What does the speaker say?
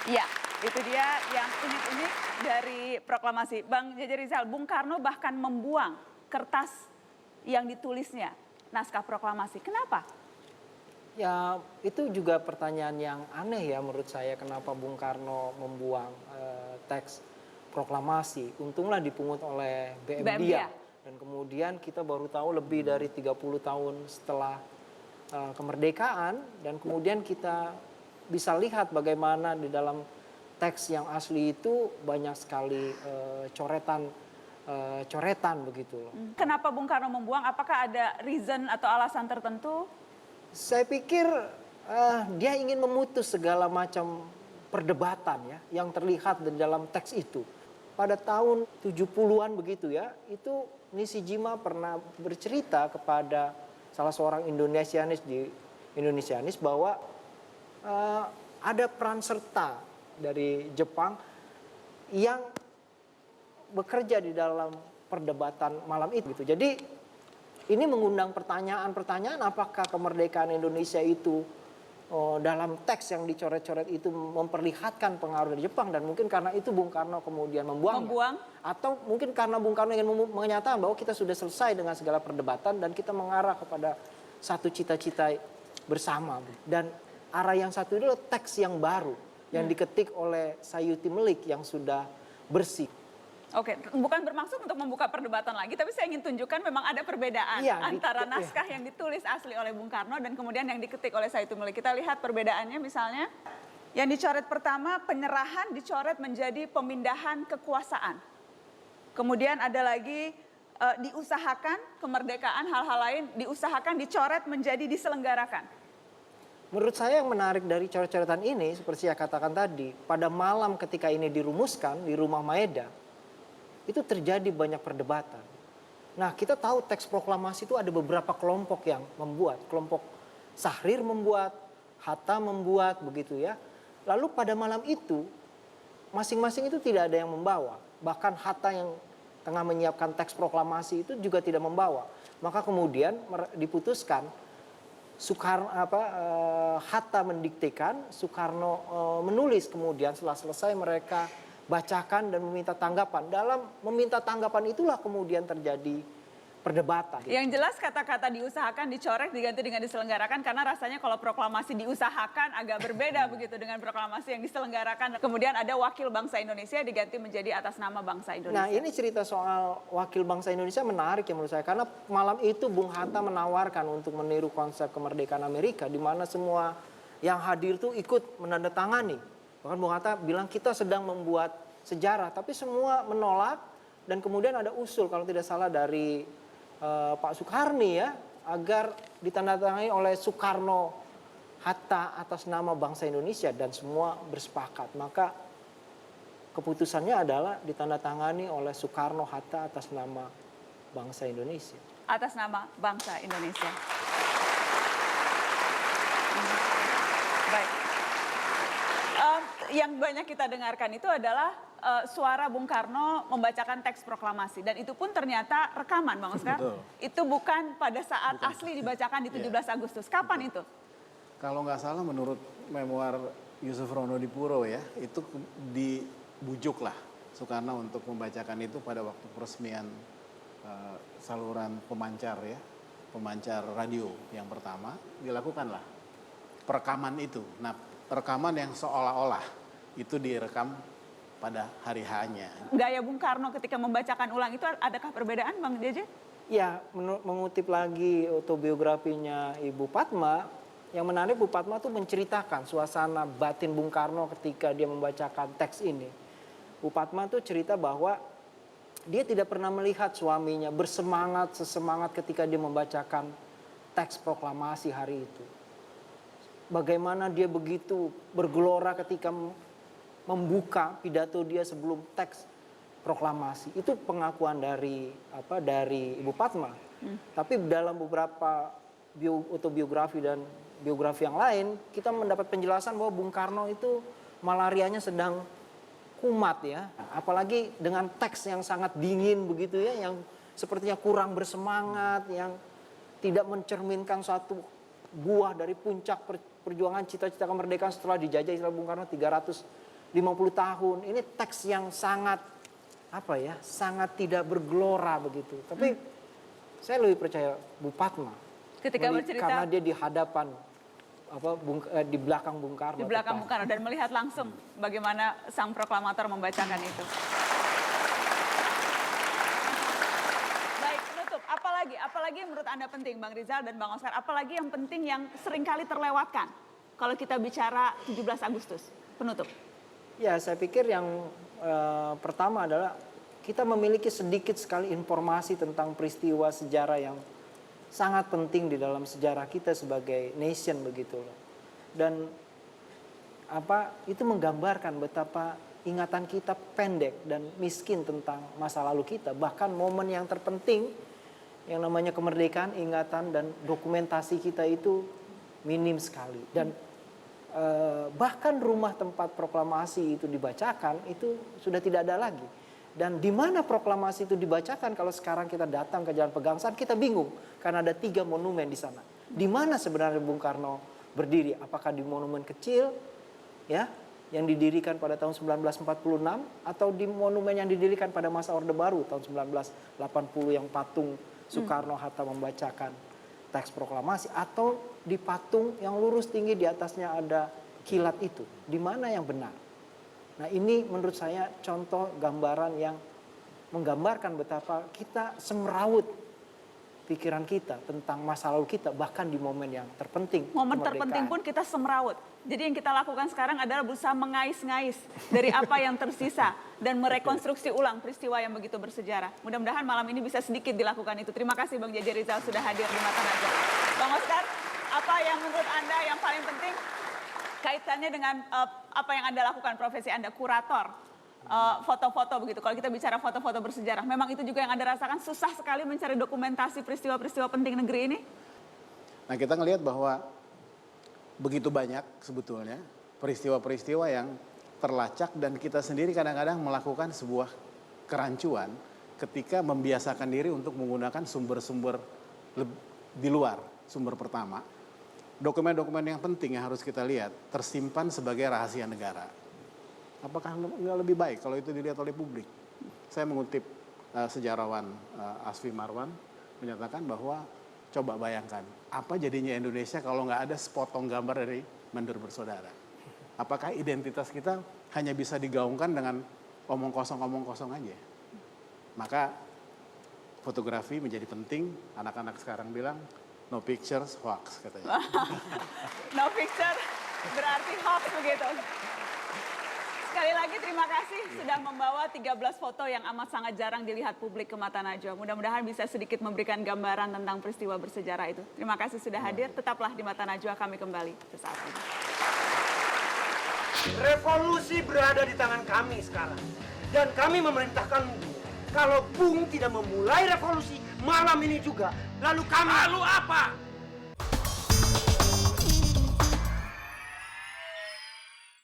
Ya, itu dia yang unik-unik dari proklamasi. Bang Jaja Rizal, Bung Karno bahkan membuang kertas yang ditulisnya, naskah proklamasi. Kenapa? Ya, itu juga pertanyaan yang aneh ya menurut saya, kenapa Bung Karno membuang teks proklamasi. Untunglah dipungut oleh BM BMDIA. Dia. Dan kemudian kita baru tahu lebih dari 30 tahun setelah kemerdekaan, dan kemudian kita bisa lihat bagaimana di dalam teks yang asli itu banyak sekali coretan begitu loh. Kenapa Bung Karno membuang? Apakah ada reason atau alasan tertentu? Saya pikir dia ingin memutus segala macam perdebatan ya yang terlihat di dalam teks itu. Pada tahun 70-an begitu ya, itu Nishijima pernah bercerita kepada salah seorang Indonesianis bahwa ada peran serta dari Jepang yang bekerja di dalam perdebatan malam itu gitu. Jadi ini mengundang pertanyaan-pertanyaan, apakah kemerdekaan Indonesia itu dalam teks yang dicoret-coret itu memperlihatkan pengaruh dari Jepang, dan mungkin karena itu Bung Karno kemudian membuangnya. Atau mungkin karena Bung Karno ingin menyatakan bahwa kita sudah selesai dengan segala perdebatan dan kita mengarah kepada satu cita-cita bersama. Dan arah yang satu itu adalah teks yang baru yang diketik oleh Sayuti Melik yang sudah bersih. Oke, bukan bermaksud untuk membuka perdebatan lagi, tapi saya ingin tunjukkan memang ada perbedaan antara naskah yang ditulis asli oleh Bung Karno dan kemudian yang diketik oleh Sayuti Melik. Kita lihat perbedaannya misalnya, yang dicoret pertama penyerahan dicoret menjadi pemindahan kekuasaan. Kemudian ada lagi diusahakan kemerdekaan, hal-hal lain diusahakan dicoret menjadi diselenggarakan. Menurut saya yang menarik dari coret-coretan ini, seperti saya katakan tadi, pada malam ketika ini dirumuskan di Rumah Maeda, itu terjadi banyak perdebatan. Nah, kita tahu teks proklamasi itu ada beberapa kelompok yang membuat. Kelompok Sahrir membuat, Hatta membuat, begitu ya. Lalu pada malam itu, masing-masing itu tidak ada yang membawa. Bahkan Hatta yang tengah menyiapkan teks proklamasi itu juga tidak membawa. Maka kemudian diputuskan, Hatta mendiktekan, Soekarno menulis, kemudian setelah selesai mereka bacakan dan meminta tanggapan. Dalam meminta tanggapan itulah kemudian terjadi perdebatan. Yang jelas kata-kata diusahakan dicoret diganti dengan diselenggarakan, karena rasanya kalau proklamasi diusahakan agak berbeda begitu dengan proklamasi yang diselenggarakan. Kemudian ada wakil bangsa Indonesia diganti menjadi atas nama bangsa Indonesia. Nah, ini cerita soal wakil bangsa Indonesia menarik ya menurut saya, karena malam itu Bung Hatta menawarkan untuk meniru konsep kemerdekaan Amerika, di mana semua yang hadir tuh ikut menandatangani. Bahkan Bung Hatta bilang kita sedang membuat sejarah, tapi semua menolak, dan kemudian ada usul kalau tidak salah dari Pak Soekarni ya, agar ditandatangani oleh Soekarno Hatta atas nama bangsa Indonesia, dan semua bersepakat. Maka keputusannya adalah ditandatangani oleh Soekarno Hatta atas nama bangsa Indonesia. Atas nama bangsa Indonesia. Baik. Yang banyak kita dengarkan itu adalah suara Bung Karno membacakan teks proklamasi, dan itu pun ternyata rekaman, Bang Oscar. Itu bukan pada saat asli dibacakan di 17 Agustus. Kapan itu? Kalau nggak salah menurut memoir Yusuf Rono Dipuro ya, itu dibujuk lah Soekarno untuk membacakan itu pada waktu peresmian saluran pemancar ya, pemancar radio yang pertama, dilakukanlah perekaman itu. Nah, rekaman yang seolah-olah itu direkam pada hari H-nya. Gaya Bung Karno ketika membacakan ulang itu adakah perbedaan, Bang Jeje? Ya, mengutip lagi autobiografinya Ibu Padma, yang menarik Bu Padma tuh menceritakan suasana batin Bung Karno ketika dia membacakan teks ini. Bu Padma tuh cerita bahwa dia tidak pernah melihat suaminya sesemangat ketika dia membacakan teks proklamasi hari itu. Bagaimana dia begitu bergelora ketika membuka pidato dia sebelum teks proklamasi. Itu pengakuan dari Ibu Padma. Tapi dalam beberapa autobiografi dan biografi yang lain, kita mendapat penjelasan bahwa Bung Karno itu malarianya sedang kumat ya. Apalagi dengan teks yang sangat dingin begitu ya, yang sepertinya kurang bersemangat, yang tidak mencerminkan suatu buah dari puncak perjuangan cita-cita kemerdekaan setelah dijajah Islam Bung Karno 300 tahun. Ini teks yang sangat sangat tidak bergelora begitu. Tapi saya lebih percaya Bu Padma ketika bercerita karena dia di hadapan di belakang Bung Karno. Di belakang Bung Karno dan melihat langsung bagaimana sang proklamator membacakan itu. Baik, penutup. Apalagi yang menurut Anda penting, Bang Rizal dan Bang Oscar? Apalagi yang penting yang seringkali terlewatkan kalau kita bicara 17 Agustus? Penutup. Ya, saya pikir yang pertama adalah kita memiliki sedikit sekali informasi tentang peristiwa sejarah yang sangat penting di dalam sejarah kita sebagai nation begitu loh. Dan itu menggambarkan betapa ingatan kita pendek dan miskin tentang masa lalu kita. Bahkan momen yang terpenting yang namanya kemerdekaan, ingatan dan dokumentasi kita itu minim sekali. Dan bahkan rumah tempat proklamasi itu dibacakan itu sudah tidak ada lagi. Dan di mana proklamasi itu dibacakan kalau sekarang kita datang ke Jalan Pegangsaan kita bingung karena ada 3 monumen di sana. Di mana sebenarnya Bung Karno berdiri? Apakah di monumen kecil ya yang didirikan pada tahun 1946 atau di monumen yang didirikan pada masa Orde Baru tahun 1980 yang patung Soekarno-Hatta membacakan teks proklamasi, atau di patung yang lurus tinggi di atasnya ada kilat itu? Di mana yang benar? Nah, ini menurut saya contoh gambaran yang menggambarkan betapa kita semrawut pikiran kita tentang masa lalu kita bahkan di momen yang terpenting. Momen terpenting pun kita semrawut. Jadi yang kita lakukan sekarang adalah berusaha mengais-ngais dari apa yang tersisa dan merekonstruksi ulang peristiwa yang begitu bersejarah. Mudah-mudahan malam ini bisa sedikit dilakukan itu. Terima kasih Bang Jaja Rizal sudah hadir di Mata Najwa. Bang Oscar, apa yang menurut Anda yang paling penting kaitannya dengan apa yang Anda lakukan, profesi Anda, kurator, foto-foto begitu. Kalau kita bicara foto-foto bersejarah, memang itu juga yang Anda rasakan susah sekali mencari dokumentasi peristiwa-peristiwa penting negeri ini? Nah, kita ngelihat bahwa begitu banyak sebetulnya peristiwa-peristiwa yang terlacak dan kita sendiri kadang-kadang melakukan sebuah kerancuan ketika membiasakan diri untuk menggunakan sumber-sumber di luar sumber pertama. Dokumen-dokumen yang penting yang harus kita lihat tersimpan sebagai rahasia negara. Apakah nggak lebih baik kalau itu dilihat oleh publik? Saya mengutip sejarawan Asfi Marwan menyatakan bahwa coba bayangkan apa jadinya Indonesia kalau nggak ada sepotong gambar dari Mendur Bersaudara. Apakah identitas kita hanya bisa digaungkan dengan omong kosong aja? Maka fotografi menjadi penting. Anak-anak sekarang bilang no pictures hoax katanya. No picture berarti hoax begitu. Sekali lagi terima kasih sudah membawa 13 foto yang amat sangat jarang dilihat publik ke Mata Najwa. Mudah-mudahan bisa sedikit memberikan gambaran tentang peristiwa bersejarah itu. Terima kasih sudah hadir. Tetaplah di Mata Najwa, kami kembali sesaat ini. Revolusi berada di tangan kami sekarang. Dan kami memerintahkanmu, kalau Bung tidak memulai revolusi malam ini juga, lalu kami... Lalu apa?